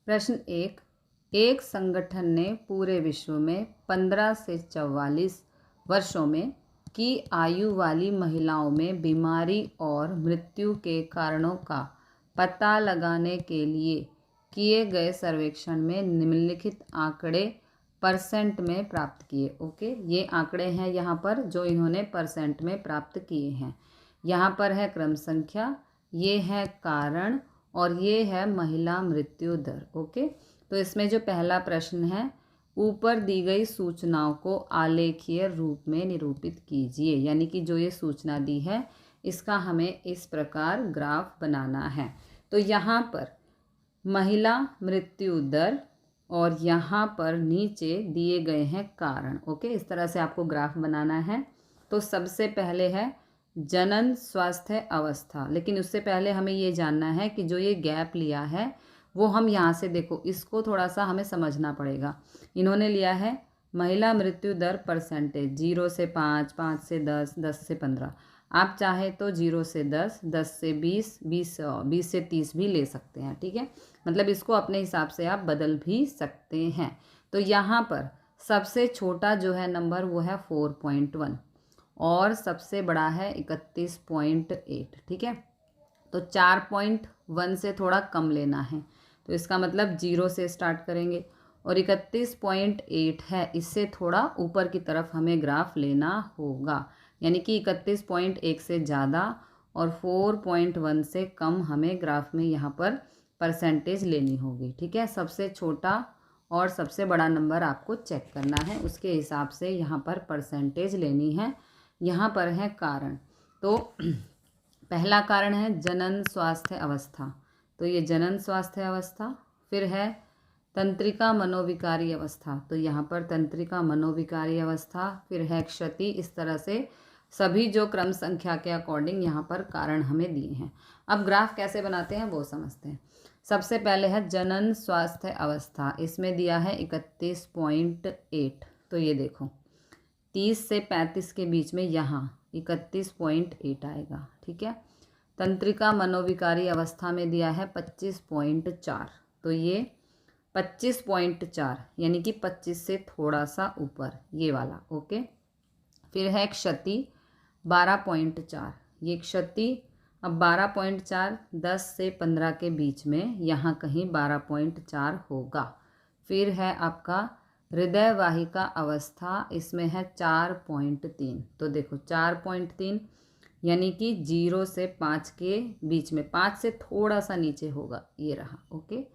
प्रश्न एक संगठन ने पूरे विश्व में 15 से 44 वर्षों में की आयु वाली महिलाओं में बीमारी और मृत्यु के कारणों का पता लगाने के लिए किए गए सर्वेक्षण में निम्नलिखित आंकड़े परसेंट में प्राप्त किए। ओके, ये आंकड़े हैं यहाँ पर जो इन्होंने परसेंट में प्राप्त किए हैं। यहाँ पर है क्रम संख्या, ये है कारण और ये है महिला मृत्यु दर। ओके, तो इसमें जो पहला प्रश्न है, ऊपर दी गई सूचनाओं को आलेखीय रूप में निरूपित कीजिए। यानी कि जो ये सूचना दी है इसका हमें इस प्रकार ग्राफ बनाना है। तो यहाँ पर महिला मृत्यु दर और यहाँ पर नीचे दिए गए हैं कारण। ओके, इस तरह से आपको ग्राफ बनाना है। तो सबसे पहले है जनन स्वास्थ्य अवस्था, लेकिन उससे पहले हमें ये जानना है कि जो ये गैप लिया है वो हम यहाँ से देखो, इसको थोड़ा सा हमें समझना पड़ेगा। इन्होंने लिया है महिला मृत्यु दर परसेंटेज 0 से 5, 5 से 10, 10 से 15। आप चाहे तो 0 से 10, 10 से 20, 20 से 30 भी ले सकते हैं। ठीक है, मतलब इसको अपने हिसाब से आप बदल भी सकते हैं। तो यहाँ पर सबसे छोटा जो है नंबर वो है 4.1 और सबसे बड़ा है 31.8। ठीक है, तो 4.1 से थोड़ा कम लेना है, तो इसका मतलब 0 से स्टार्ट करेंगे और 31.8 है, इससे थोड़ा ऊपर की तरफ हमें ग्राफ लेना होगा। यानी कि 31.1 से ज़्यादा और 4.1 से कम हमें ग्राफ में यहाँ पर परसेंटेज लेनी होगी। ठीक है, सबसे छोटा और सबसे बड़ा नंबर आपको चेक करना है, उसके हिसाब से यहाँ पर परसेंटेज लेनी है। यहाँ पर है कारण, तो पहला कारण है जनन स्वास्थ्य अवस्था, तो ये जनन स्वास्थ्य अवस्था। फिर है तंत्रिका मनोविकारी अवस्था, तो यहाँ पर तंत्रिका मनोविकारी अवस्था। फिर है क्षति। इस तरह से सभी जो क्रम संख्या के अकॉर्डिंग यहाँ पर कारण हमें दिए हैं। अब ग्राफ कैसे बनाते हैं वो समझते हैं। सबसे पहले है जनन स्वास्थ्य अवस्था, इसमें दिया है 31.8। तो ये देखो 30 से 35 के बीच में यहाँ 31.8 आएगा। ठीक है, तंत्रिका मनोविकारी अवस्था में दिया है 25.4, तो ये 25.4 यानी कि 25 से थोड़ा सा ऊपर ये वाला। ओके, फिर है क्षति 12.4, ये क्षति अब 12.4 10 से 15 के बीच में यहाँ कहीं 12.4 होगा। फिर है आपका हृदय वाहिका अवस्था, इसमें है 4.3, तो देखो 4.3 यानी कि 0 से 5 के बीच में, 5 से थोड़ा सा नीचे होगा, ये रहा। ओके,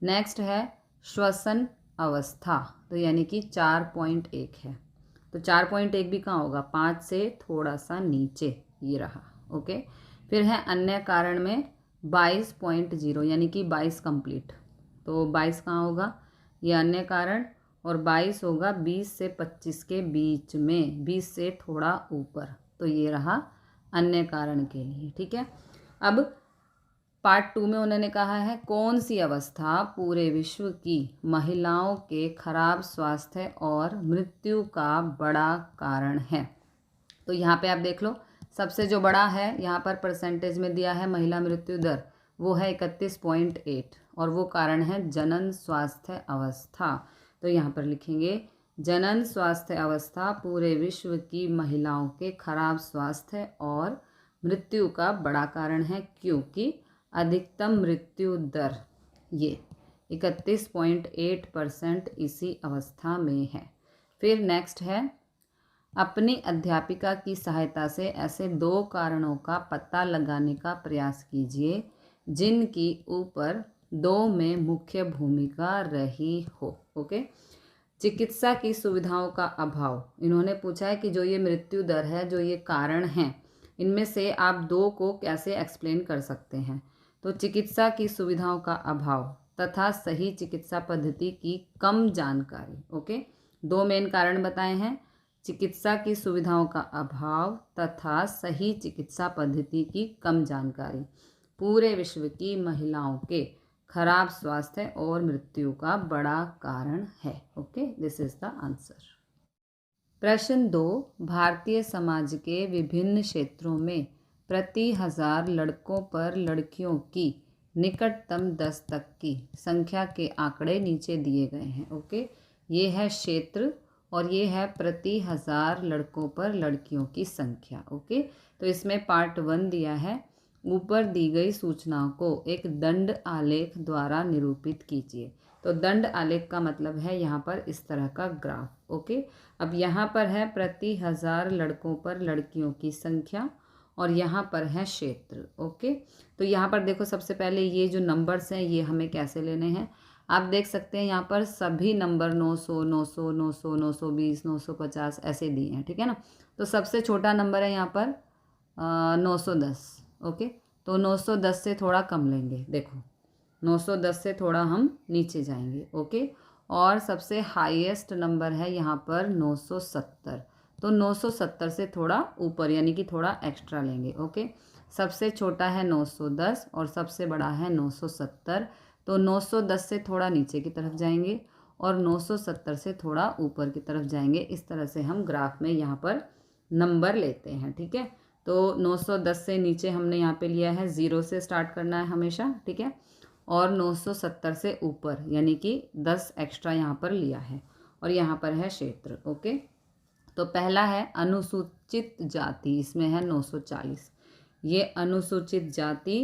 नेक्स्ट है श्वसन अवस्था, तो यानी कि 4.1 है, तो 4.1 भी कहाँ होगा, 5 से थोड़ा सा नीचे, ये रहा। ओके, फिर है अन्य कारण में 22.0 यानी कि 22 कंप्लीट, तो 22 कहाँ होगा, ये अन्य कारण, और 22 होगा 20 से 25 के बीच में, 20 से थोड़ा ऊपर, तो ये रहा अन्य कारण के लिए। ठीक है, अब पार्ट 2 में उन्होंने कहा है कौन सी अवस्था पूरे विश्व की महिलाओं के खराब स्वास्थ्य और मृत्यु का बड़ा कारण है। तो यहाँ पे आप देख लो, सबसे जो बड़ा है यहाँ पर परसेंटेज में दिया है महिला मृत्यु दर, वो है 31.8 और वो कारण है जनन स्वास्थ्य अवस्था। तो यहाँ पर लिखेंगे जनन स्वास्थ्य अवस्था पूरे विश्व की महिलाओं के खराब स्वास्थ्य और मृत्यु का बड़ा कारण है, क्योंकि अधिकतम मृत्यु दर ये 31.8% इसी अवस्था में है। फिर नेक्स्ट है अपनी अध्यापिका की सहायता से ऐसे 2 कारणों का पता लगाने का प्रयास कीजिए जिनकी ऊपर 2 में मुख्य भूमिका रही हो। ओके, चिकित्सा की सुविधाओं का अभाव, इन्होंने पूछा है कि जो ये मृत्यु दर है, जो ये कारण हैं, इनमें से आप 2 को कैसे एक्सप्लेन कर सकते हैं। तो चिकित्सा की सुविधाओं का अभाव तथा सही चिकित्सा पद्धति की कम जानकारी। ओके, 2 मेन कारण बताए हैं, चिकित्सा की सुविधाओं का अभाव तथा सही चिकित्सा पद्धति की कम जानकारी पूरे विश्व की महिलाओं के खराब स्वास्थ्य और मृत्यु का बड़ा कारण है। Okay, this is the answer. प्रश्न 2, भारतीय समाज के विभिन्न क्षेत्रों में प्रति 1000 लड़कों पर लड़कियों की निकटतम 10 तक की संख्या के आंकड़े नीचे दिए गए हैं। ओके, ये है क्षेत्र और ये है प्रति 1000 लड़कों पर लड़कियों की संख्या। ओके, तो इसमें पार्ट 1 दिया है, ऊपर दी गई सूचनाओं को एक दंड आलेख द्वारा निरूपित कीजिए। तो दंड आलेख का मतलब है यहाँ पर इस तरह का ग्राफ। ओके, अब यहाँ पर है प्रति 1000 लड़कों पर लड़कियों की संख्या और यहाँ पर है क्षेत्र। ओके, तो यहाँ पर देखो सबसे पहले ये जो नंबर्स हैं ये हमें कैसे लेने हैं। आप देख सकते हैं यहाँ पर सभी नंबर 900, 900, 900, 920, 950 ऐसे दिए हैं, ठीक है ना। तो सबसे छोटा नंबर है यहाँ पर 910। ओके, तो 910 से थोड़ा कम लेंगे, देखो 910 से थोड़ा हम नीचे जाएंगे। ओके, और सबसे हाईएस्ट नंबर है यहाँ पर 970, तो 970 से थोड़ा ऊपर यानी कि थोड़ा एक्स्ट्रा लेंगे। ओके, सबसे छोटा है 910 और सबसे बड़ा है 970, तो 910 से थोड़ा नीचे की तरफ जाएंगे और 970 से थोड़ा ऊपर की तरफ जाएंगे। इस तरह से हम ग्राफ में यहाँ पर नंबर लेते हैं, ठीक है। तो 910 से नीचे हमने यहाँ पे लिया है, 0 से स्टार्ट करना है हमेशा, ठीक है। और 970 से ऊपर यानी कि 10 एक्स्ट्रा यहाँ पर लिया है और यहाँ पर है क्षेत्र। ओके, तो पहला है अनुसूचित जाति, इसमें है 940, ये अनुसूचित जाति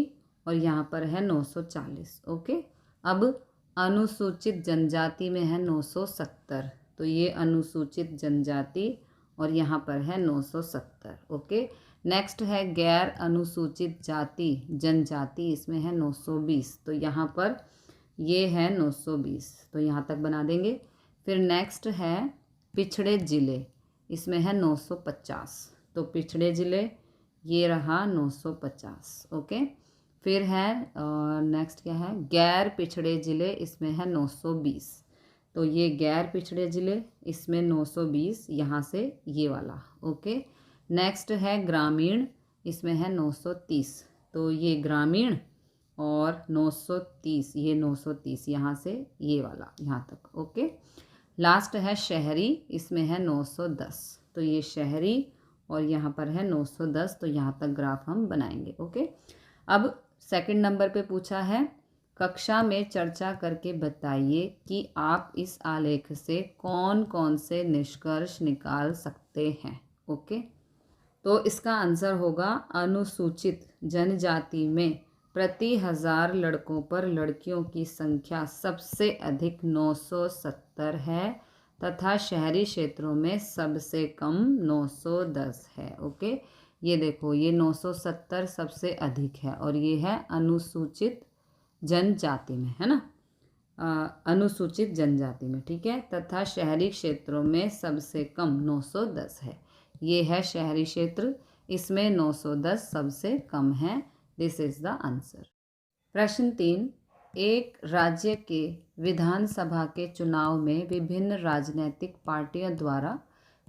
और यहाँ पर है 940। ओके, अब अनुसूचित जनजाति में है 970, तो ये अनुसूचित जनजाति और यहाँ पर है 970। ओके, नेक्स्ट है गैर अनुसूचित जाति जनजाति, इसमें है 920, तो यहाँ पर ये है 920, तो यहाँ तक बना देंगे। फिर नेक्स्ट है पिछड़े ज़िले, इसमें है 950, तो पिछड़े ज़िले ये रहा 950। ओके, फिर है नेक्स्ट क्या है गैर पिछड़े ज़िले, इसमें है 920, तो ये गैर पिछड़े ज़िले इसमें 920, यहाँ से ये वाला। ओके, नेक्स्ट है ग्रामीण, इसमें है 930, तो ये ग्रामीण और 930, ये 930 यहाँ से ये वाला यहाँ तक। ओके, लास्ट है शहरी, इसमें है 910, तो ये शहरी और यहाँ पर है 910, तो यहाँ तक ग्राफ हम बनाएंगे। ओके, अब सेकंड नंबर पे पूछा है कक्षा में चर्चा करके बताइए कि आप इस आलेख से कौन कौन से निष्कर्ष निकाल सकते हैं। ओके, तो इसका आंसर होगा अनुसूचित जनजाति में प्रति 1000 लड़कों पर लड़कियों की संख्या सबसे अधिक 970 है तथा शहरी क्षेत्रों में सबसे कम 910 है। ओके, ये देखो ये 970 सबसे अधिक है और ये है अनुसूचित जनजाति में, है ना, अनुसूचित जनजाति में, ठीक है, तथा शहरी क्षेत्रों में सबसे कम 910 है। ये है शहरी क्षेत्र, इसमें 910 सबसे कम है। This is the answer. प्रश्न 3, एक राज्य के विधानसभा के चुनाव में विभिन्न राजनीतिक पार्टियों द्वारा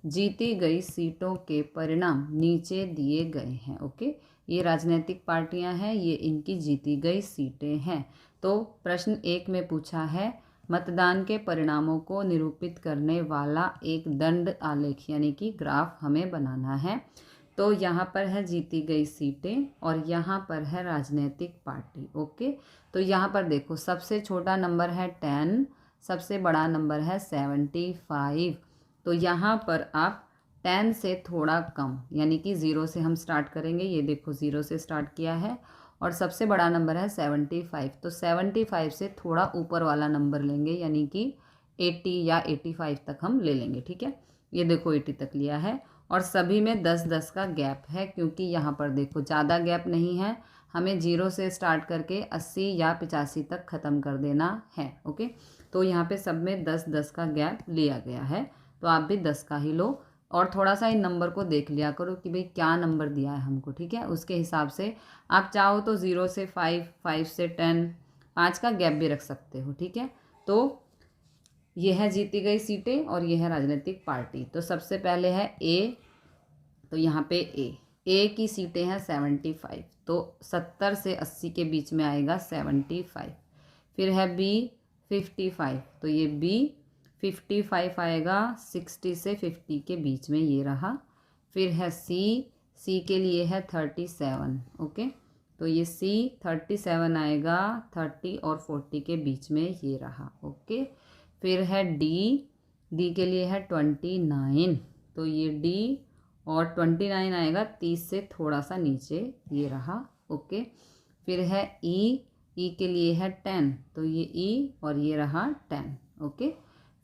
जीती गई सीटों के परिणाम नीचे दिए गए हैं। ओके, ये राजनीतिक पार्टियां हैं, ये इनकी जीती गई सीटें हैं। तो प्रश्न 1 में पूछा है मतदान के परिणामों को निरूपित करने वाला एक दंड आलेख यानी कि ग्राफ हमें बनाना है। तो यहाँ पर है जीती गई सीटें और यहाँ पर है राजनीतिक पार्टी। ओके, तो यहाँ पर देखो सबसे छोटा नंबर है 10, सबसे बड़ा नंबर है 75, तो यहाँ पर आप 10 से थोड़ा कम यानी कि 0 से हम स्टार्ट करेंगे। ये देखो 0 से स्टार्ट किया है और सबसे बड़ा नंबर है 75, तो 75 से थोड़ा ऊपर वाला नंबर लेंगे यानी कि 80 या 85 तक हम ले लेंगे, ठीक है। ये देखो 80 तक लिया है और सभी में 10-10 का गैप है क्योंकि यहाँ पर देखो ज़्यादा गैप नहीं है, हमें 0 से स्टार्ट करके 80 या 85 तक ख़त्म कर देना है। ओके, तो यहाँ पे सब में 10-10 का गैप लिया गया है, तो आप भी 10 का ही लो और थोड़ा सा इन नंबर को देख लिया करो कि भाई क्या नंबर दिया है हमको, ठीक है। उसके हिसाब से आप चाहो तो 0 से 5, 5 से 10, 5 का गैप भी रख सकते हो, ठीक है। तो ये है जीती गई सीटें और ये है राजनीतिक पार्टी। तो सबसे पहले है ए, तो यहाँ पे ए की सीटें हैं 75, तो 70 से 80 के बीच में आएगा 75। फिर है बी 55, तो ये बी 55 आएगा 60 से 50 के बीच में, ये रहा। फिर है सी के लिए है 37। ओके, तो ये सी 37 आएगा 30 और 40 के बीच में, ये रहा। ओके, फिर है डी के लिए है 29, तो ये डी और 29 आएगा 30 से थोड़ा सा नीचे, ये रहा। ओके, फिर है ई के लिए है 10, तो ये ई और ये रहा 10। ओके,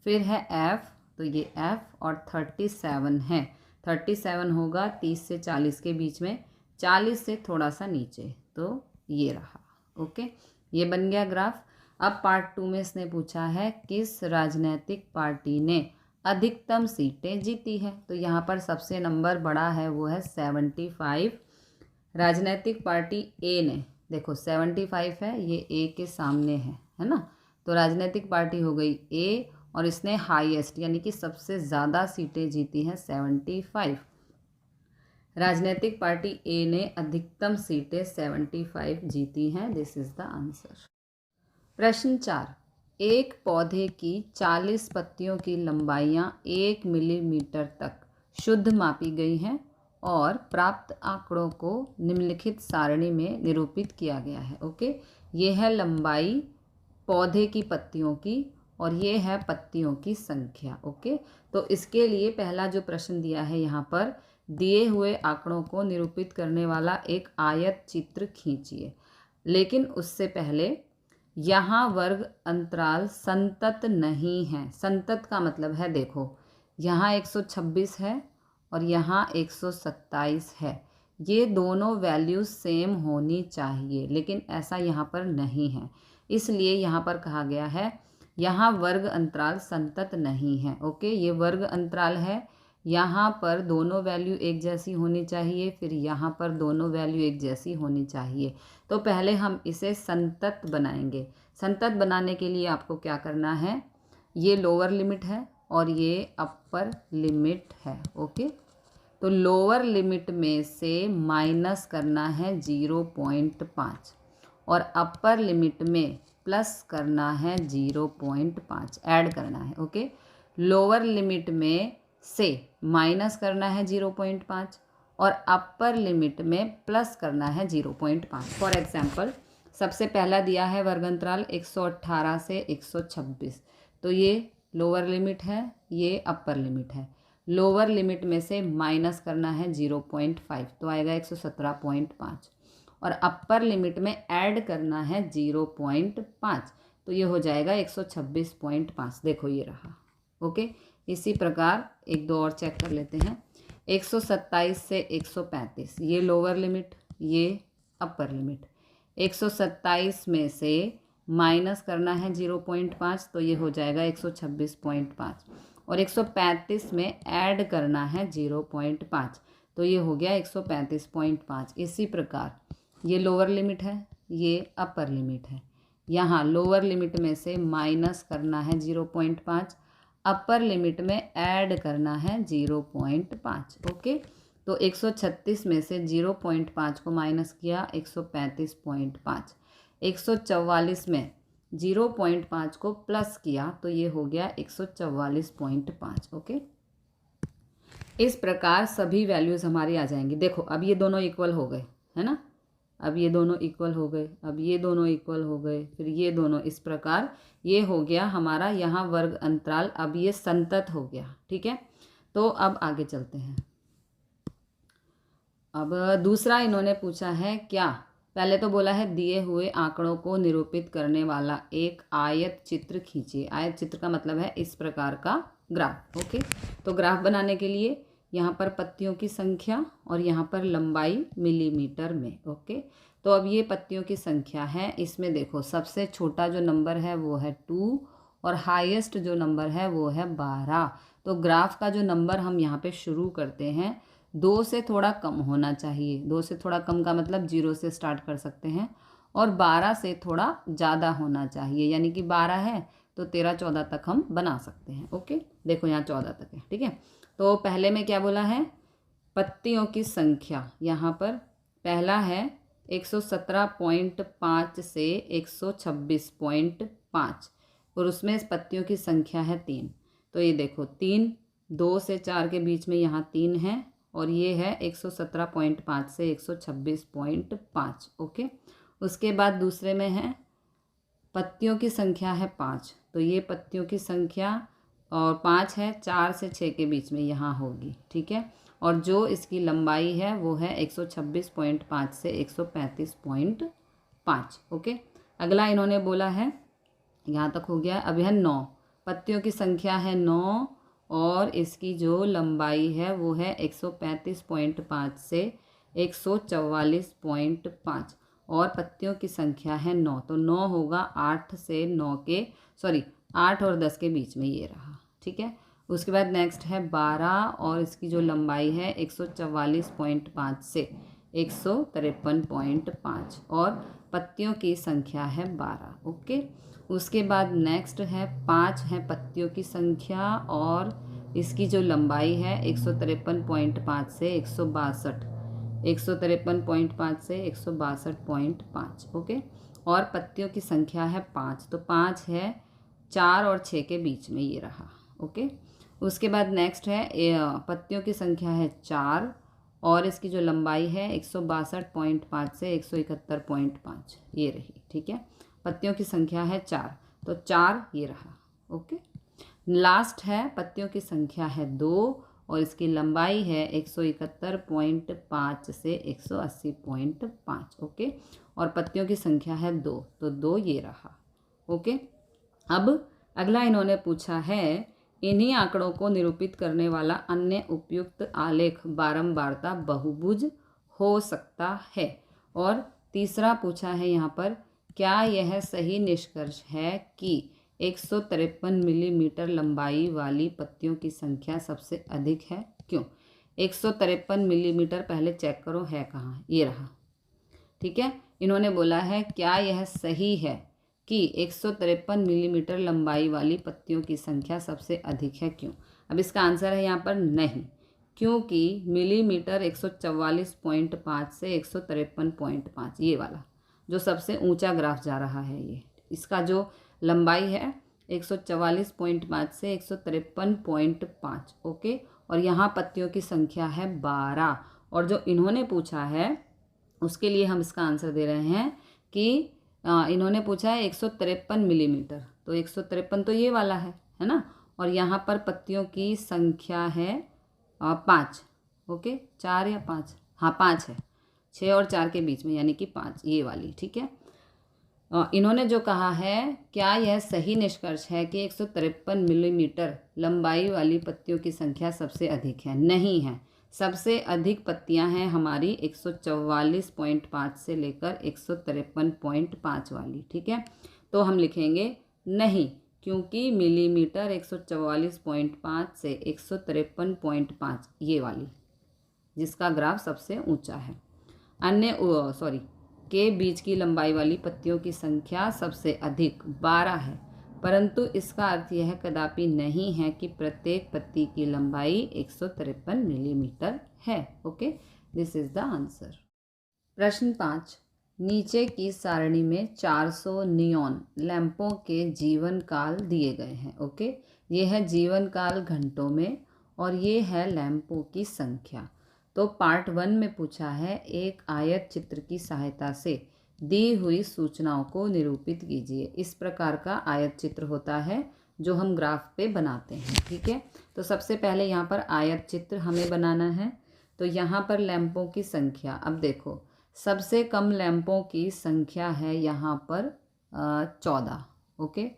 फिर है एफ, तो ये एफ और 37 है, 37 होगा 30 से 40 के बीच में, 40 से थोड़ा सा नीचे, तो ये रहा। ओके, ये बन गया ग्राफ। अब पार्ट 2 में इसने पूछा है किस राजनीतिक पार्टी ने अधिकतम सीटें जीती है। तो यहाँ पर सबसे नंबर बड़ा है वो है 75। राजनीतिक पार्टी ए ने, देखो 75 है, ये ए के सामने है ना, तो राजनीतिक पार्टी हो गई ए और इसने हाईएस्ट यानी कि सबसे ज़्यादा सीटें जीती हैं 75। राजनीतिक पार्टी ए ने अधिकतम सीटें 75 जीती हैं। This is the answer. प्रश्न 4, एक पौधे की 40 पत्तियों की लंबाइयाँ 1 मिलीमीटर तक शुद्ध मापी गई हैं और प्राप्त आंकड़ों को निम्नलिखित सारणी में निरूपित किया गया है। ओके, ये है लंबाई पौधे की पत्तियों की और ये है पत्तियों की संख्या। ओके, तो इसके लिए पहला जो प्रश्न दिया है यहाँ पर, दिए हुए आंकड़ों को निरूपित करने वाला एक आयत चित्र खींचिए। लेकिन उससे पहले यहाँ वर्ग अंतराल संतत नहीं है। संतत का मतलब है, देखो यहाँ 126 है और यहाँ 127 है, ये दोनों वैल्यूज सेम होनी चाहिए, लेकिन ऐसा यहाँ पर नहीं है। इसलिए यहाँ पर कहा गया है यहाँ वर्ग अंतराल संतत नहीं है। ओके, ये वर्ग अंतराल है, यहाँ पर दोनों वैल्यू एक जैसी होनी चाहिए, फिर यहाँ पर दोनों वैल्यू एक जैसी होनी चाहिए। तो पहले हम इसे संतत बनाएंगे। संतत बनाने के लिए आपको क्या करना है, ये लोअर लिमिट है और ये अपर लिमिट है। ओके, तो लोअर लिमिट में से माइनस करना है 0.5 और अपर लिमिट में प्लस करना है 0.5, ऐड करना है। ओके, लोअर लिमिट में से माइनस करना है 0.5 और अपर लिमिट में प्लस करना है 0.5। फॉर एग्जांपल, सबसे पहला दिया है वर्ग अंतराल 118 से 126, तो ये लोअर लिमिट है, ये अपर लिमिट है। लोअर लिमिट में से माइनस करना है 0.5, तो आएगा 117.5 और अपर लिमिट में ऐड करना है 0.5, तो ये हो जाएगा 126.5। देखो ये रहा। ओके, इसी प्रकार एक दो और चेक कर लेते हैं। 127 से 135, ये लोअर लिमिट, ये अपर लिमिट। 127 में से माइनस करना है 0.5, तो ये हो जाएगा 126.5 और 135 में ऐड करना है 0.5, तो ये हो गया 135.5। इसी प्रकार ये लोअर लिमिट है, ये अपर लिमिट है। यहाँ लोअर लिमिट में से माइनस करना है 0.5, अपर लिमिट में ऐड करना है 0.5। ओके, तो 136 में से 0.5 को माइनस किया 135.5, 144 में 0.5 को प्लस किया तो ये हो गया 144.5। ओके, इस प्रकार सभी वैल्यूज़ हमारी आ जाएंगी। देखो अब ये दोनों इक्वल हो गए, है ना, अब ये दोनों इक्वल हो गए, अब ये दोनों इक्वल हो गए, फिर ये दोनों, इस प्रकार ये हो गया हमारा यहाँ वर्ग अंतराल। अब ये संतत हो गया। ठीक है, तो अब आगे चलते हैं। अब दूसरा इन्होंने पूछा है क्या, पहले तो बोला है दिए हुए आंकड़ों को निरूपित करने वाला एक आयत चित्र खींचिए। आयत चित्र का मतलब है इस प्रकार का ग्राफ। ओके, तो ग्राफ बनाने के लिए यहाँ पर पत्तियों की संख्या और यहाँ पर लंबाई मिलीमीटर में। ओके, तो अब ये पत्तियों की संख्या है, इसमें देखो सबसे छोटा जो नंबर है वो है 2 और हाईएस्ट जो नंबर है वो है 12। तो ग्राफ का जो नंबर हम यहाँ पे शुरू करते हैं 2 से थोड़ा कम होना चाहिए। 2 से थोड़ा कम का मतलब 0 से स्टार्ट कर सकते हैं और 12 से थोड़ा ज़्यादा होना चाहिए, यानी कि 12 है तो 13 14 तक हम बना सकते हैं। ओके, देखो यहाँ 14 तक है। ठीक है, तो पहले में क्या बोला है, पत्तियों की संख्या, यहाँ पर पहला है 117.5 से 126.5 और उसमें पत्तियों की संख्या है 3। तो ये देखो 3, 2 से 4 के बीच में यहाँ 3 है और ये है 117.5 से 126.5। ओके, उसके बाद दूसरे में है पत्तियों की संख्या है 5, तो ये पत्तियों की संख्या और 5 है, 4 से 6 के बीच में यहाँ होगी। ठीक है, और जो इसकी लंबाई है वो है 126.5 से 135.5। ओके, अगला इन्होंने बोला है, यहाँ तक हो गया। अब है 9, पत्तियों की संख्या है 9 और इसकी जो लंबाई है वो है 135.5 से 144.5 और पत्तियों की संख्या है 9, तो 9 होगा 8 से 9 के 8 और 10 के बीच में, ये रहा। ठीक है, उसके बाद नेक्स्ट है 12 और इसकी जो लंबाई है 144.5 से 153.5 और पत्तियों की संख्या है 12। ओके, उसके बाद नेक्स्ट है 5 है पत्तियों की संख्या और इसकी जो लंबाई है 153.5 से 153.5 से 162.5। ओके, और पत्तियों की संख्या है 5, तो 5 है 4 और 6 के बीच में, ये रहा। ओके, उसके बाद नेक्स्ट है पत्तियों की संख्या है 4 और इसकी जो लंबाई है 162.5 से 171.5, ये रही। ठीक है, पत्तियों की संख्या है 4, तो 4 ये रहा। ओके, लास्ट है पत्तियों की संख्या है 2 और इसकी लंबाई है 171.5 से 180.5। ओके, और पत्तियों की संख्या है 2, तो 2 ये रहा। ओके, अब अगला इन्होंने पूछा है, इन्हीं आंकड़ों को निरूपित करने वाला अन्य उपयुक्त आलेख बारंबारता बहुभुज हो सकता है। और तीसरा पूछा है यहाँ पर, क्या यह सही निष्कर्ष है कि 153 मिलीमीटर लंबाई वाली पत्तियों की संख्या सबसे अधिक है, क्यों? 153 मिलीमीटर पहले चेक करो है कहाँ, ये रहा। ठीक है, इन्होंने बोला है क्या यह सही है कि 153 मिलीमीटर लंबाई वाली पत्तियों की संख्या सबसे अधिक है, क्यों? अब इसका आंसर है यहाँ पर नहीं, क्योंकि मिलीमीटर 144.5 से 153.5, ये वाला जो सबसे ऊंचा ग्राफ जा रहा है, ये इसका जो लंबाई है 144.5 से 153.5। ओके, और यहाँ पत्तियों की संख्या है 12 और जो इन्होंने पूछा है उसके लिए हम इसका आंसर दे रहे हैं कि इन्होंने पूछा है 153 मिलीमीटर, तो 153 तो ये वाला है ना, और यहाँ पर पत्तियों की संख्या है 5। ओके, 4 या 5, हाँ 5 है, 6 और 4 के बीच में, यानी कि 5 ये वाली। ठीक है, इन्होंने जो कहा है, क्या यह सही निष्कर्ष है कि 153 मिलीमीटर लंबाई वाली पत्तियों की संख्या सबसे अधिक है? नहीं है, सबसे अधिक पत्तियां हैं हमारी 144.5 से लेकर 153.5 वाली। ठीक है, तो हम लिखेंगे नहीं, क्योंकि मिलीमीटर 144.5 से 153.5 ये वाली जिसका ग्राफ सबसे ऊंचा है, अन्य के बीच की लंबाई वाली पत्तियों की संख्या सबसे अधिक 12 है, परंतु इसका अर्थ यह कदापि नहीं है कि प्रत्येक पत्ती की लंबाई 153 मिलीमीटर है। Okay, this is the answer. प्रश्न 5, नीचे की सारणी में 400 नियॉन लैंपों के जीवन काल दिए गए हैं। ओके, ये है जीवन काल घंटों में और ये है लैंपों की संख्या। तो पार्ट 1 में पूछा है, एक आयत चित्र की सहायता से दी हुई सूचनाओं को निरूपित कीजिए। इस प्रकार का आयत चित्र होता है जो हम ग्राफ पे बनाते हैं। ठीक है, तो सबसे पहले यहाँ पर आयत चित्र हमें बनाना है। तो यहाँ पर लैंपों की संख्या, अब देखो सबसे कम लैंपों की संख्या है यहाँ पर 14। ओके,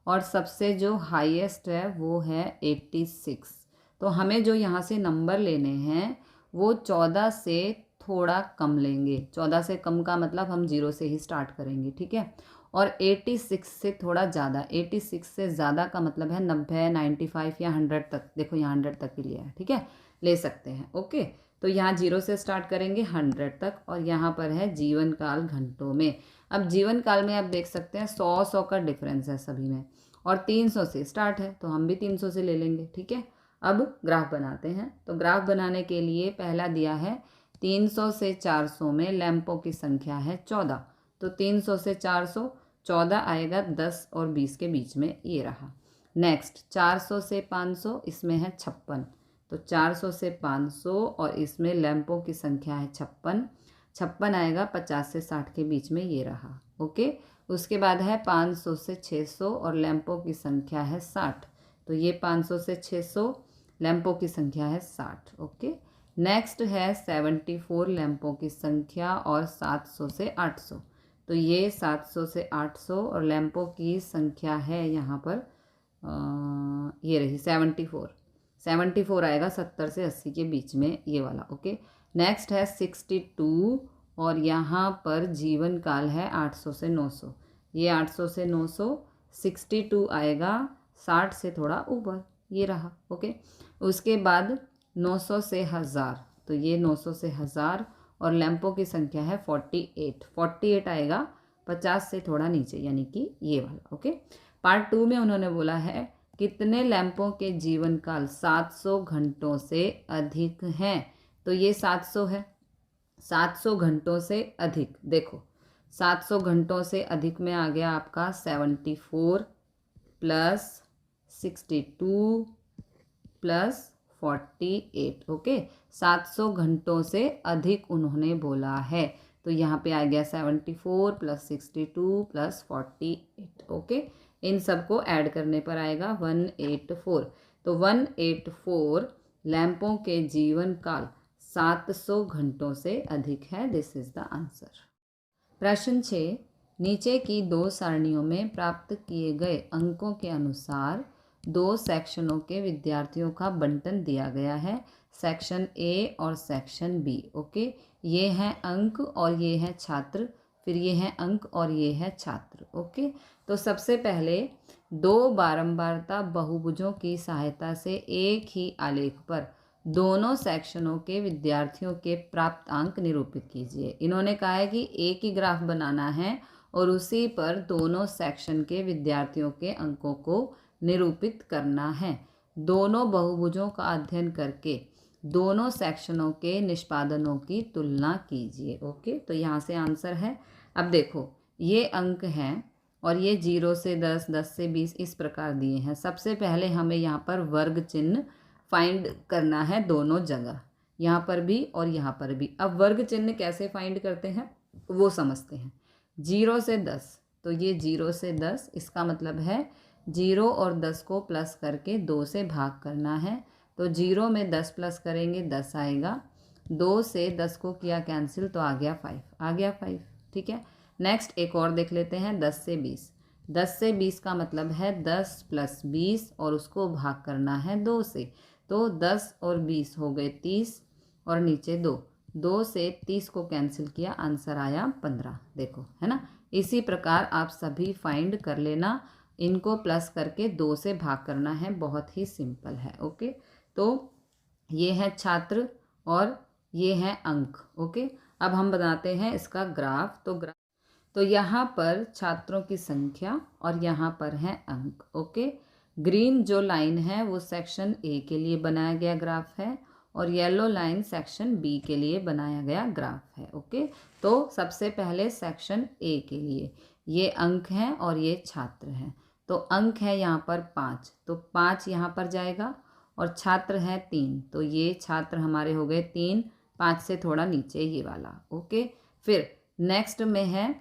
और सबसे जो हाईएस्ट है वो है 86। तो हमें जो यहाँ से नंबर लेने हैं वो 14 से थोड़ा कम लेंगे। 14 से कम का मतलब हम 0 से ही स्टार्ट करेंगे। ठीक है, और 86 से थोड़ा ज़्यादा, 86 से ज़्यादा का मतलब है 90, 95 या 100 तक। देखो यहाँ 100 तक ही लिया है। ठीक है, ले सकते हैं। ओके, तो यहाँ 0 से स्टार्ट करेंगे 100 तक और यहाँ पर है जीवन काल घंटों में। अब जीवन काल में आप देख सकते हैं 100 का डिफरेंस है सभी में और 300 से स्टार्ट है, तो हम भी 300 से ले लेंगे। ठीक है, अब ग्राफ बनाते हैं। तो ग्राफ बनाने के लिए पहला दिया है 300 से 400 में लैंपों की संख्या है 14, तो 300 से 400 14 आएगा, 10 और 20 के बीच में, ये रहा। नेक्स्ट 400 से 500, इसमें है 56, तो 400 से 500 और इसमें लैंपों की संख्या है 56। 56 आएगा 50 से 60 के बीच में, ये रहा। ओके, उसके बाद है 500 से 600 और लैंपों की संख्या है 60। तो ये 500 से 600, लैंपों की संख्या है 60। ओके, नेक्स्ट है 74 लैंपों की संख्या और 700 से 800। तो ये 700 से 800 और लैंपों की संख्या है यहाँ पर ये रही 74। 74 आएगा 70 से 80 के बीच में, ये वाला। ओके, नेक्स्ट है 62 और यहाँ पर जीवन काल है 800 से 900। ये 800 से 900, 62 आएगा 60 से थोड़ा ऊपर, ये रहा। ओके, उसके बाद 900 से 1000। तो ये 900 से 1000 और लैंपों की संख्या है 48। 48 आएगा 50 से थोड़ा नीचे, यानी कि ये वाला। ओके, पार्ट 2 में उन्होंने बोला है कितने लैंपों के जीवन काल 700 घंटों से अधिक हैं। तो ये 700 है, 700 घंटों से अधिक। देखो 700 घंटों से अधिक में आ गया आपका 74 प्लस 62 प्लस 48। ओके, 700 घंटों से अधिक उन्होंने बोला है। तो यहाँ पे आ गया 74 प्लस 62 प्लस 48। ओके, इन सबको ऐड करने पर आएगा 184। तो 184 लैंपों के जीवन काल 700 घंटों से अधिक है। This is the answer. प्रश्न 6, नीचे की दो सारणियों में प्राप्त किए गए अंकों के अनुसार दो सेक्शनों के विद्यार्थियों का बंटन दिया गया है, सेक्शन ए और सेक्शन बी। ओके, ये हैं अंक और ये है छात्र, फिर ये हैं अंक और ये है छात्र। ओके, तो सबसे पहले दो बारंबारता बहुभुजों की सहायता से एक ही आलेख पर दोनों सेक्शनों के विद्यार्थियों के प्राप्त अंक निरूपित कीजिए। इन्होंने कहा है कि एक ही ग्राफ बनाना है और उसी पर दोनों सेक्शन के विद्यार्थियों के अंकों को निरूपित करना है। दोनों बहुभुजों का अध्ययन करके दोनों सेक्शनों के निष्पादनों की तुलना कीजिए। ओके, तो यहाँ से आंसर है। अब देखो ये अंक हैं और ये 0 से 10, 10 से 20 इस प्रकार दिए हैं। सबसे पहले हमें यहाँ पर वर्ग चिन्ह फाइंड करना है दोनों जगह, यहाँ पर भी और यहाँ पर भी। अब वर्ग चिन्ह कैसे फाइंड करते हैं वो समझते हैं। 0 से 10, तो ये 0 से 10, इसका मतलब है 0 और 10 को प्लस करके 2 से भाग करना है। तो 0 में 10 प्लस करेंगे 10 आएगा, 2 से 10 को किया कैंसिल तो आ गया 5, आ गया 5। ठीक है, नेक्स्ट एक और देख लेते हैं 10 से 20। 10 से 20 का मतलब है 10 प्लस 20 और उसको भाग करना है 2 से। तो 10 और 20 हो गए 30 और नीचे 2, 2 से 30 को कैंसिल किया, आंसर आया 15। देखो है ना, इसी प्रकार आप सभी फाइंड कर लेना। इनको प्लस करके 2 से भाग करना है, बहुत ही सिंपल है। ओके, तो ये है छात्र और ये है अंक। ओके, अब हम बनाते हैं इसका ग्राफ। तो यहाँ पर छात्रों की संख्या और यहाँ पर है अंक। ओके, ग्रीन जो लाइन है वो सेक्शन ए के लिए बनाया गया ग्राफ है और येलो लाइन सेक्शन बी के लिए बनाया गया ग्राफ है। ओके, तो सबसे पहले सेक्शन ए के लिए ये अंक हैं और ये छात्र हैं। तो अंक है यहाँ पर 5, तो 5 यहाँ पर जाएगा और छात्र है 3, तो ये छात्र हमारे हो गए 3, 5 से थोड़ा नीचे ये वाला। ओके, फिर नेक्स्ट में है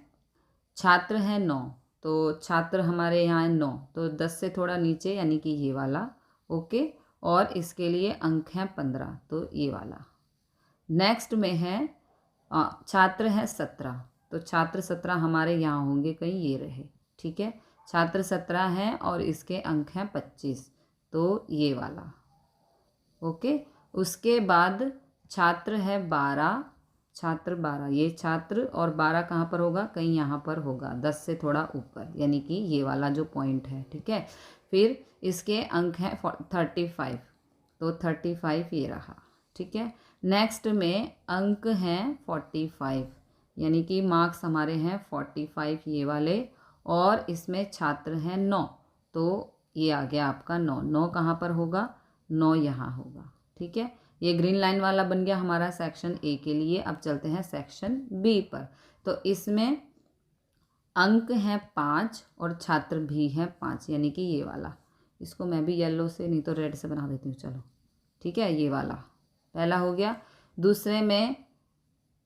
छात्र है 9, तो छात्र हमारे यहाँ है 9, तो 10 से थोड़ा नीचे यानी कि ये वाला। ओके, और इसके लिए अंक हैं 15, तो ये वाला। नेक्स्ट में है छात्र है 17, तो छात्र 17 हमारे यहाँ होंगे कहीं, ये रहे। ठीक है, छात्र 17 हैं और इसके अंक हैं 25, तो ये वाला। ओके, उसके बाद छात्र है 12, छात्र 12, ये छात्र और 12 कहाँ पर होगा, कहीं यहाँ पर होगा 10 से थोड़ा ऊपर, यानी कि ये वाला जो पॉइंट है। ठीक है, फिर इसके अंक हैं 35, तो 35 ये रहा। ठीक है, नेक्स्ट में अंक हैं 45, यानी कि मार्क्स हमारे हैं 45 ये वाले, और इसमें छात्र हैं 9, तो ये आ गया आपका 9। 9 कहाँ पर होगा, 9 यहाँ होगा। ठीक है, ये ग्रीन लाइन वाला बन गया हमारा सेक्शन ए के लिए। अब चलते हैं सेक्शन बी पर। तो इसमें अंक हैं 5 और छात्र भी हैं 5, यानी कि ये वाला। इसको मैं भी येलो से नहीं तो रेड से बना देती हूँ। चलो ठीक है, ये वाला पहला हो गया। दूसरे में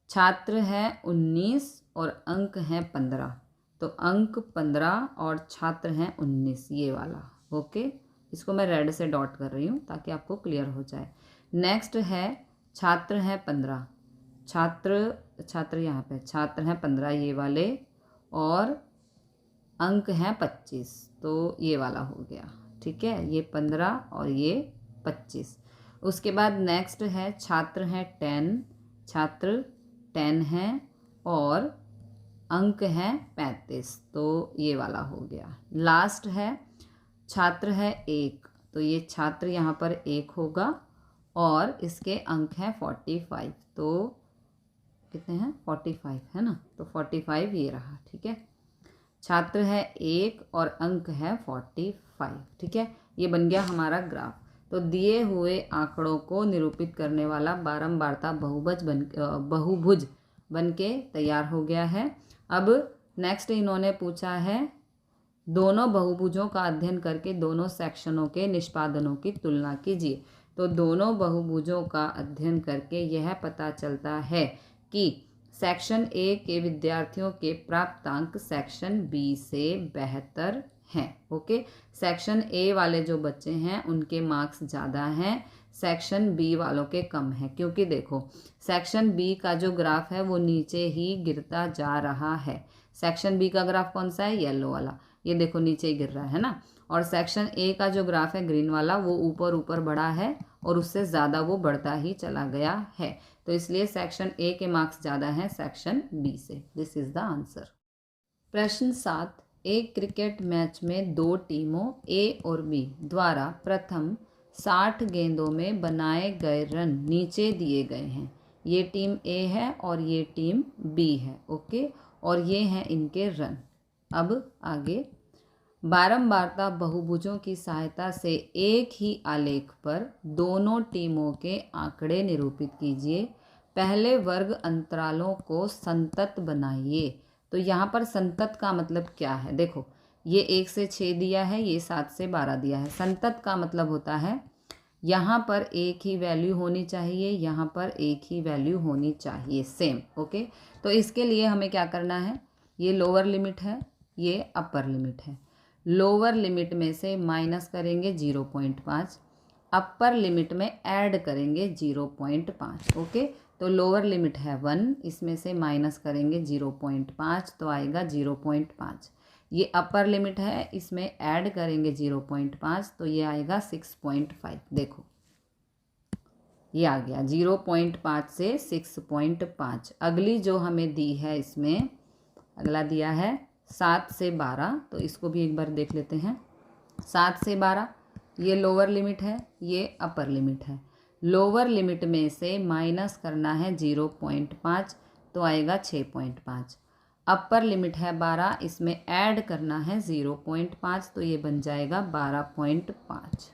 छात्र हैं 19 और अंक हैं 15, तो अंक 15 और छात्र हैं 19, ये वाला। ओके, इसको मैं रेड से डॉट कर रही हूँ ताकि आपको क्लियर हो जाए। नेक्स्ट है छात्र हैं 15, छात्र यहाँ पे छात्र हैं 15 ये वाले, और अंक हैं 25, तो ये वाला हो गया। ठीक है, ये 15 और ये 25। उसके बाद नेक्स्ट है छात्र हैं 10, छात्र 10 हैं और अंक हैं 35, तो ये वाला हो गया। लास्ट है छात्र है 1, तो ये छात्र यहाँ पर 1 होगा और इसके अंक हैं 45, तो कितने हैं 45 है ना, तो 45 ये रहा। ठीक है, छात्र है 1 और अंक है 45। ठीक है, ये बन गया हमारा ग्राफ। तो दिए हुए आंकड़ों को निरूपित करने वाला बारंबारता बहुभुज बन के तैयार हो गया है। अब नेक्स्ट इन्होंने पूछा है दोनों बहुभुजों का अध्ययन करके दोनों सेक्शनों के निष्पादनों की तुलना कीजिए। तो दोनों बहुभुजों का अध्ययन करके यह पता चलता है कि सेक्शन ए के विद्यार्थियों के प्राप्तांक सेक्शन बी से बेहतर हैं। ओके, सेक्शन ए वाले जो बच्चे हैं उनके मार्क्स ज़्यादा हैं, सेक्शन बी वालों के कम हैं, क्योंकि देखो सेक्शन बी का जो ग्राफ है वो नीचे ही गिरता जा रहा है। सेक्शन बी का ग्राफ कौन सा है, येलो वाला, ये देखो नीचे ही गिर रहा है ना। और सेक्शन ए का जो ग्राफ है ग्रीन वाला, वो ऊपर ऊपर बढ़ा है और उससे ज़्यादा वो बढ़ता ही चला गया है। तो इसलिए सेक्शन ए के मार्क्स ज़्यादा हैं सेक्शन बी से। This is the answer. प्रश्न 7, एक क्रिकेट मैच में दो टीमों ए और बी द्वारा प्रथम 60 गेंदों में बनाए गए रन नीचे दिए गए हैं। ये टीम ए है और ये टीम बी है। ओके, और ये हैं इनके रन। अब आगे, बारंबारता बहुभुजों की सहायता से एक ही आलेख पर दोनों टीमों के आंकड़े निरूपित कीजिए। पहले वर्ग अंतरालों को संतत बनाइए। तो यहाँ पर संतत का मतलब क्या है, देखो ये 1 से 6 दिया है, ये 7 से 12 दिया है। संतत का मतलब होता है यहाँ पर एक ही वैल्यू होनी चाहिए, यहाँ पर एक ही वैल्यू होनी चाहिए, सेम। ओके, तो इसके लिए हमें क्या करना है, ये लोअर लिमिट है, ये अपर लिमिट है। लोअर लिमिट में से माइनस करेंगे 0.5, अपर लिमिट में ऐड करेंगे 0.5। ओके, तो लोअर लिमिट है 1, इसमें से माइनस करेंगे 0.5 तो आएगा 0.5। ये अपर लिमिट है, इसमें ऐड करेंगे 0.5 तो ये आएगा 6.5। देखो ये आ गया 0.5 से 6.5। अगली जो हमें दी है, इसमें अगला दिया है 7 से 12, तो इसको भी एक बार देख लेते हैं। 7 से 12 ये लोअर लिमिट है, ये अपर लिमिट है। लोअर लिमिट में से माइनस करना है 0.5 तो आएगा 6.5। अपर लिमिट है 12, इसमें ऐड करना है 0.5 तो ये बन जाएगा 12.5।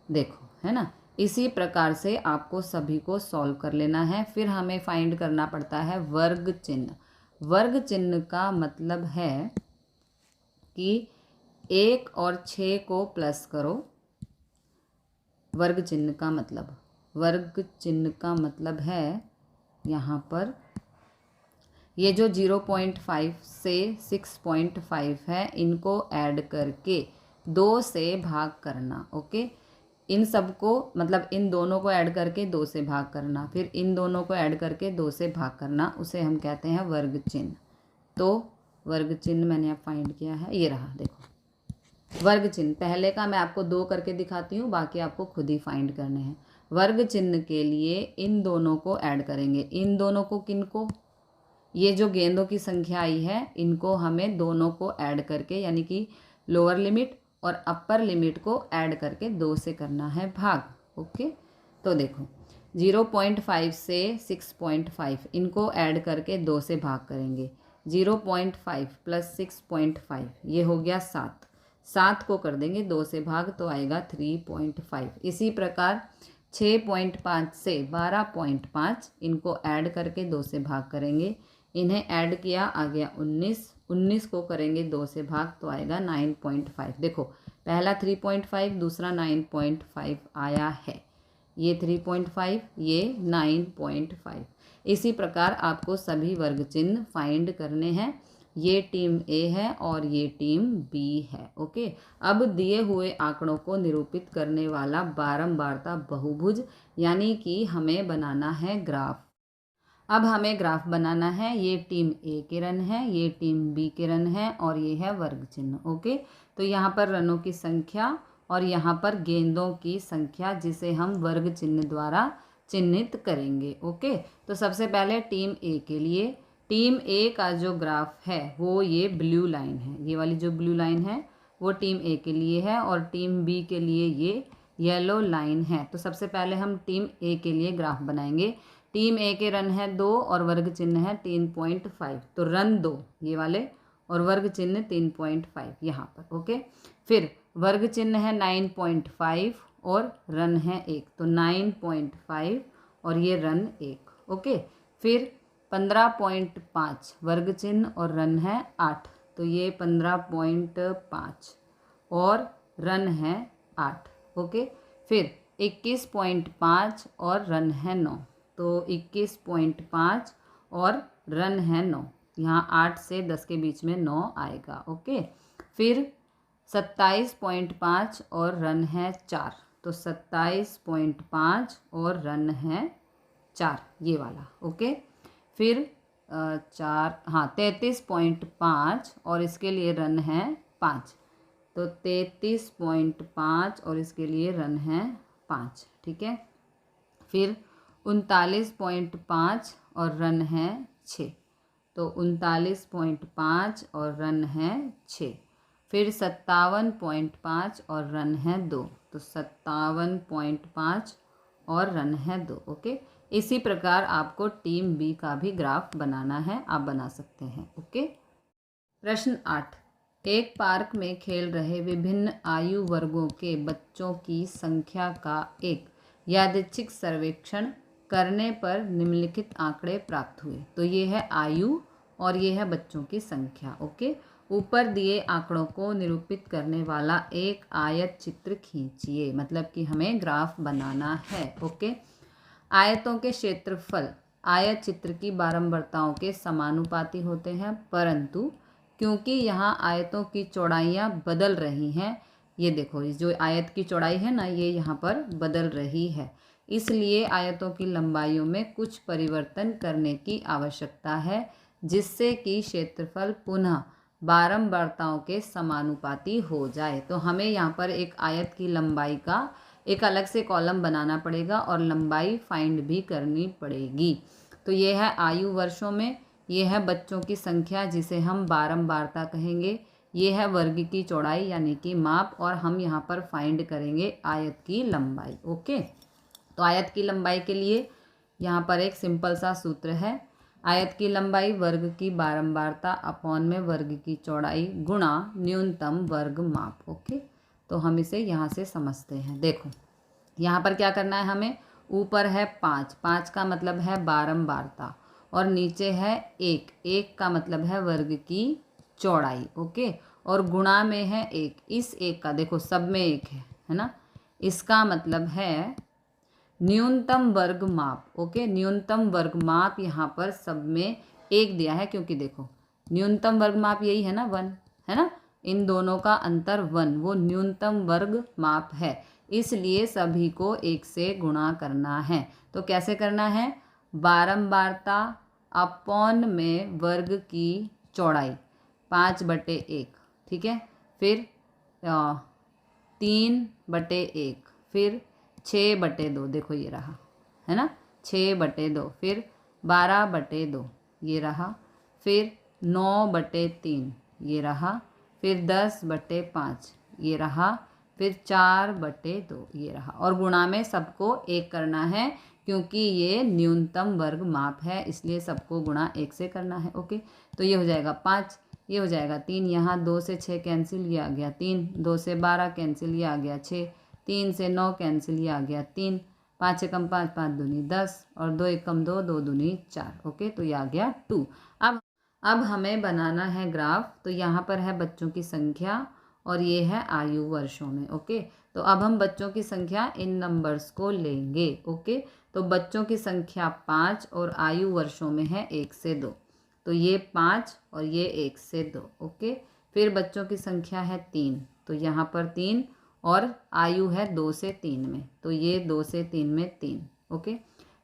देखो है ना, इसी प्रकार से आपको सभी को सॉल्व कर लेना है। फिर हमें फाइंड करना पड़ता है वर्ग चिन्ह। वर्ग चिन्ह का मतलब है कि 1 और 6 को प्लस करो। वर्ग चिन्ह का मतलब है यहाँ पर ये जो 0.5 से 6.5 है, इनको ऐड करके 2 से भाग करना। ओके, इन सबको मतलब इन दोनों को ऐड करके 2 से भाग करना, फिर इन दोनों को ऐड करके 2 से भाग करना, उसे हम कहते हैं वर्ग चिन्ह। तो वर्ग चिन्ह मैंने अब फाइंड किया है, ये रहा। देखो वर्ग चिन्ह, पहले का मैं आपको 2 करके दिखाती हूँ, बाकी आपको खुद ही फाइंड करने हैं। वर्ग चिन्ह के लिए इन दोनों को ऐड करेंगे। इन दोनों को किनको, ये जो गेंदों की संख्या आई है, इनको हमें दोनों को ऐड करके, यानी कि लोअर लिमिट और अपर लिमिट को ऐड करके 2 से करना है भाग। ओके, तो देखो 0.5 से 6.5 इनको ऐड करके 2 से भाग करेंगे। 0.5 प्लस 6.5 ये हो गया 7। 7 को कर देंगे 2 से भाग तो आएगा 3.5। इसी प्रकार 6.5 से 12.5 इनको ऐड करके 2 से भाग करेंगे। इन्हें ऐड किया, आ गया 19। 19 को करेंगे 2 से भाग तो आएगा 9.5। देखो पहला 3.5, दूसरा 9.5 आया है। ये 3.5, ये 9.5। इसी प्रकार आपको सभी वर्ग चिन्ह फाइंड करने हैं। ये टीम ए है और ये टीम बी है। ओके, अब दिए हुए आंकड़ों को निरूपित करने वाला बारंबारता बहुभुज यानी कि हमें बनाना है ग्राफ। अब हमें ग्राफ बनाना है। ये टीम ए के रन है, ये टीम बी के रन है और ये है वर्ग चिन्ह। ओके, तो यहाँ पर रनों की संख्या और यहाँ पर गेंदों की संख्या जिसे हम वर्ग चिन्ह द्वारा चिन्हित करेंगे। ओके, तो सबसे पहले टीम ए के लिए, टीम ए का जो ग्राफ है वो ये ब्लू लाइन है। ये वाली जो ब्लू लाइन है वो टीम ए के लिए है और टीम बी के लिए ये येलो लाइन है। तो सबसे पहले हम टीम ए के लिए ग्राफ बनाएंगे। टीम ए के रन है 2 और वर्ग चिन्ह है 3.5। तो रन 2 ये वाले और वर्ग चिन्ह 3.5 यहाँ पर। ओके, फिर वर्ग चिन्ह है 9.5 और रन है 1। तो 9.5 और ये रन 1। ओके, फिर 15.5 वर्ग चिन्ह और रन है 8। तो ये 15.5 और रन है 8। ओके, फिर 21.5 और रन है 9। तो 21.5 और रन है 9। यहाँ 8 से 10 के बीच में 9 आएगा। ओके, फिर 27.5 और रन है 4। तो 27.5 और रन है 4 ये वाला। ओके, फिर 33.5 और इसके लिए रन है 5। तो 33.5 और इसके लिए रन है 5। ठीक है, फिर 39.5 और रन है 6। तो 39.5 और रन है 6। फिर 57.5 और रन है 2। तो 57.5 और रन है 2। ओके, इसी प्रकार आपको टीम बी का भी ग्राफ बनाना है, आप बना सकते हैं। ओके, प्रश्न 8, एक पार्क में खेल रहे विभिन्न आयु वर्गों के बच्चों की संख्या का एक यादृच्छिक सर्वेक्षण करने पर निम्नलिखित आंकड़े प्राप्त हुए। तो ये है आयु और ये है बच्चों की संख्या। ओके, ऊपर दिए आंकड़ों को निरूपित करने वाला एक आयत चित्र खींचिए, मतलब कि हमें ग्राफ बनाना है। ओके, आयतों के क्षेत्रफल आयत चित्र की बारंबारताओं के समानुपाती होते हैं, परंतु क्योंकि यहाँ आयतों की चौड़ाइयाँ बदल रही हैं, ये देखो इस जो आयत की चौड़ाई है ना, ये यहाँ पर बदल रही है, इसलिए आयतों की लंबाइयों में कुछ परिवर्तन करने की आवश्यकता है, जिससे कि क्षेत्रफल पुनः बारंबारताओं के समानुपाती हो जाए। तो हमें यहाँ पर एक आयत की लंबाई का एक अलग से कॉलम बनाना पड़ेगा और लंबाई फाइंड भी करनी पड़ेगी। तो ये है आयु वर्षों में, ये है बच्चों की संख्या जिसे हम बारंबारता कहेंगे, ये है वर्ग की चौड़ाई यानी कि माप, और हम यहाँ पर फाइंड करेंगे आयत की लंबाई। ओके, तो आयत की लंबाई के लिए यहाँ पर एक सिंपल सा सूत्र है, आयत की लंबाई वर्ग की बारंबारता अपॉन में वर्ग की चौड़ाई गुणा न्यूनतम वर्ग माप। ओके, तो हम इसे यहाँ से समझते हैं। देखो यहाँ पर क्या करना है, हमें ऊपर है 5, 5 का मतलब है बारंबारता, और नीचे है 1, 1 का मतलब है वर्ग की चौड़ाई। ओके, और गुणा में है 1, इस 1 का देखो सब में 1 है ना, इसका मतलब है न्यूनतम वर्ग माप। ओके, न्यूनतम वर्ग माप यहाँ पर सब में 1 दिया है, क्योंकि देखो न्यूनतम वर्ग माप यही है ना 1, है ना, इन दोनों का अंतर 1, वो न्यूनतम वर्ग माप है, इसलिए सभी को 1 से गुणा करना है। तो कैसे करना है, बारंबारता अपॉन में वर्ग की चौड़ाई 5/1, ठीक है, फिर 3/1, फिर 6/2, देखो ये रहा, है ना, 6/2, फिर 12/2 ये रहा, फिर 9/3 ये रहा, फिर 10/5 ये रहा, फिर 4/2 ये रहा, और गुणा में सबको 1 करना है, क्योंकि ये न्यूनतम वर्ग माप है, इसलिए सबको गुणा 1 से करना है। ओके, तो ये हो जाएगा 5, ये हो जाएगा 3, यहाँ 2 से 6 कैंसिल, ये आ गया 3, 2 से 12 कैंसिल, ये आ गया 6, 3 से 9 कैंसिल, ये आ गया 3, 5 से कम 5, 5 दूनी 10, और 2 एक कम 2, 2 दूनी 4। ओके, तो ये आ गया 2। अब हमें बनाना है ग्राफ। तो यहाँ पर है बच्चों की संख्या और ये है आयु वर्षों में। ओके, तो अब हम बच्चों की संख्या इन नंबर्स को लेंगे। ओके, तो बच्चों की संख्या 5 और आयु वर्षों में है 1 से 2, तो ये 5 और ये 1 से 2। ओके, फिर बच्चों की संख्या है 3, तो यहाँ पर 3 और आयु है 2 से 3 में, तो ये 2 से 3 में 3। ओके,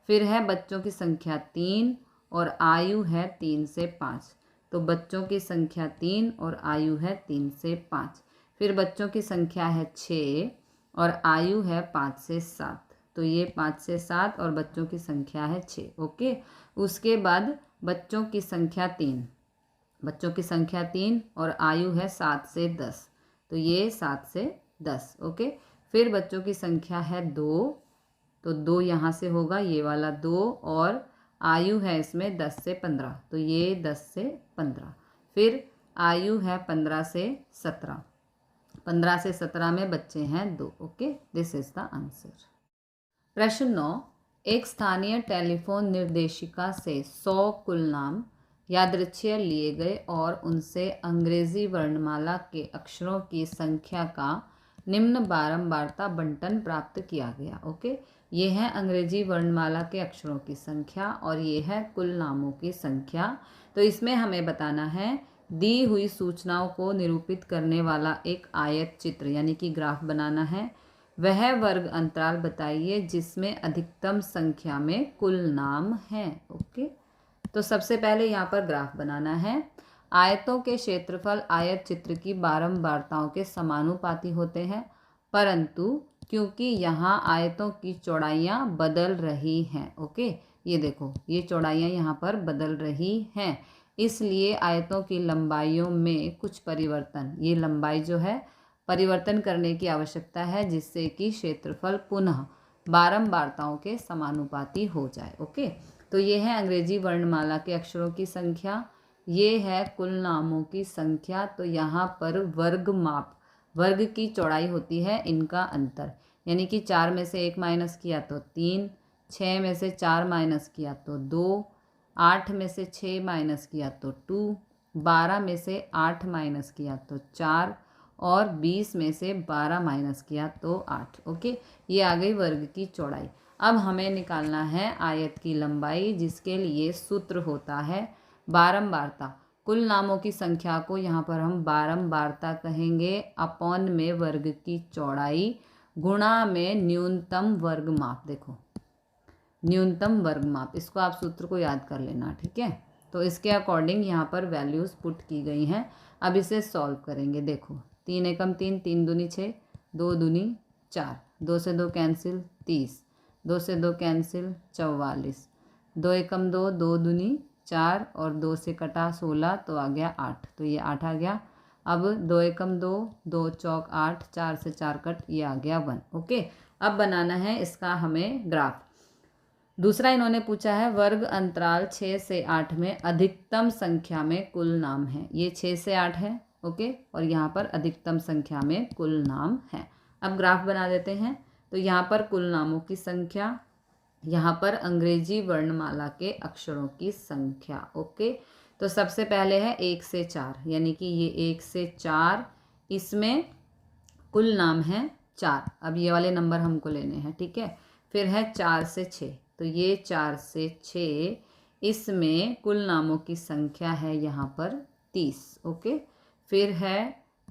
फिर है बच्चों की संख्या 3 और आयु है 3 से 5, तो बच्चों की संख्या 3 और आयु है 3 से 5। फिर बच्चों की संख्या है 6 और आयु है 5 से 7, तो ये 5 से 7 और बच्चों की संख्या है 6। ओके, उसके बाद बच्चों की संख्या 3, बच्चों की संख्या 3 और आयु है 7 से 10, तो ये 7 से 10। ओके, फिर बच्चों की संख्या है 2, तो 2 यहाँ से होगा, ये वाला 2, और आयु है इसमें 10 से 15, तो ये 10 से 15। फिर आयु है 15 से 17, 15 से 17 में बच्चे हैं 2। Okay, this is the answer. प्रश्न 9, एक स्थानीय टेलीफोन निर्देशिका से 100 कुल नाम यादृच्छिक लिए गए और उनसे अंग्रेजी वर्णमाला के अक्षरों की संख्या का निम्न बारंबारता बंटन प्राप्त किया गया। ओके, ये है अंग्रेजी वर्णमाला के अक्षरों की संख्या और ये है कुल नामों की संख्या। तो इसमें हमें बताना है दी हुई सूचनाओं को निरूपित करने वाला एक आयत चित्र यानी कि ग्राफ बनाना है। वह वर्ग अंतराल बताइए जिसमें अधिकतम संख्या में कुल नाम हैं। ओके, तो सबसे पहले यहाँ पर ग्राफ बनाना है। आयतों के क्षेत्रफल आयत चित्र की बारंबारताओं के समानुपाती होते हैं, परंतु क्योंकि यहाँ आयतों की चौड़ाइयाँ बदल रही हैं। ओके, ये देखो, ये चौड़ाइयाँ यहाँ पर बदल रही हैं, इसलिए आयतों की लंबाइयों में कुछ परिवर्तन, ये लंबाई जो है परिवर्तन करने की आवश्यकता है जिससे कि क्षेत्रफल पुनः बारंबारताओं के समानुपाती हो जाए। ओके, तो ये है अंग्रेजी वर्णमाला के अक्षरों की संख्या, ये है कुल नामों की संख्या। तो यहाँ पर वर्ग माप, वर्ग की चौड़ाई होती है इनका अंतर, यानी कि 4 में से 1 माइनस किया तो 3, 6 में से 4 माइनस किया तो 2, 8 में से 6 माइनस किया तो 2, 12 में से 8 माइनस किया तो 4 और 20 में से 12 माइनस किया तो 8। ओके, ये आ गई वर्ग की चौड़ाई। अब हमें निकालना है आयत की लंबाई, जिसके लिए सूत्र होता है बारंबारता। कुल नामों की संख्या को यहाँ पर हम बारंबारता कहेंगे, अपॉन में वर्ग की चौड़ाई गुणा में न्यूनतम वर्ग माप। देखो, न्यूनतम वर्ग माप, इसको आप सूत्र को याद कर लेना, ठीक है। तो इसके अकॉर्डिंग यहाँ पर वैल्यूज़ पुट की गई हैं। अब इसे सॉल्व करेंगे। देखो, 3 एकम 3, 3 दूनी 6, 2 दूनी 4, 2 से 2 कैंसिल 30, 2 से 2 कैंसिल 44, 2 एकम 2, 2 दूनी 4 और 2 से कटा 16, तो आ गया 8, तो ये 8 आ गया। अब 2 एकम 2, 2 चौक 8, 4 से 4 कट, ये आ गया 1। ओके, अब बनाना है इसका हमें ग्राफ। दूसरा इन्होंने पूछा है वर्ग अंतराल 6 से 8 में अधिकतम संख्या में कुल नाम है। ये 6 से 8 है। ओके, और यहाँ पर अधिकतम संख्या में कुल नाम है। अब ग्राफ बना देते हैं। तो यहाँ पर कुल नामों की संख्या, यहाँ पर अंग्रेजी वर्णमाला के अक्षरों की संख्या। ओके, तो सबसे पहले है 1 से 4, यानी कि ये 1 से 4, इसमें कुल नाम है 4। अब ये वाले नंबर हमको लेने हैं, ठीक है। फिर है 4 से 6, तो ये 4 से 6, इसमें कुल नामों की संख्या है यहाँ पर 30। ओके, फिर है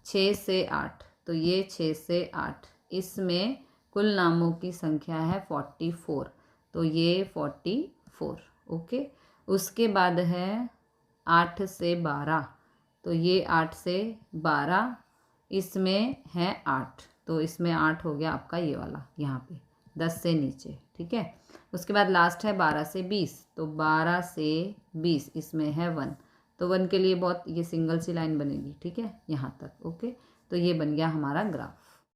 6 से 8, तो ये 6 से 8, इसमें कुल नामों की संख्या है 44, तो ये 44। ओके, उसके बाद है 8 से 12, तो ये 8 से 12, इसमें है 8, तो इसमें 8 हो गया आपका ये वाला यहाँ पे 10 से नीचे, ठीक है। उसके बाद लास्ट है 12 से 20, तो 12 से 20, इसमें है 1, तो 1 के लिए बहुत ये सिंगल सी लाइन बनेगी, ठीक है, यहाँ तक। ओके, तो ये बन गया हमारा ग्राफ।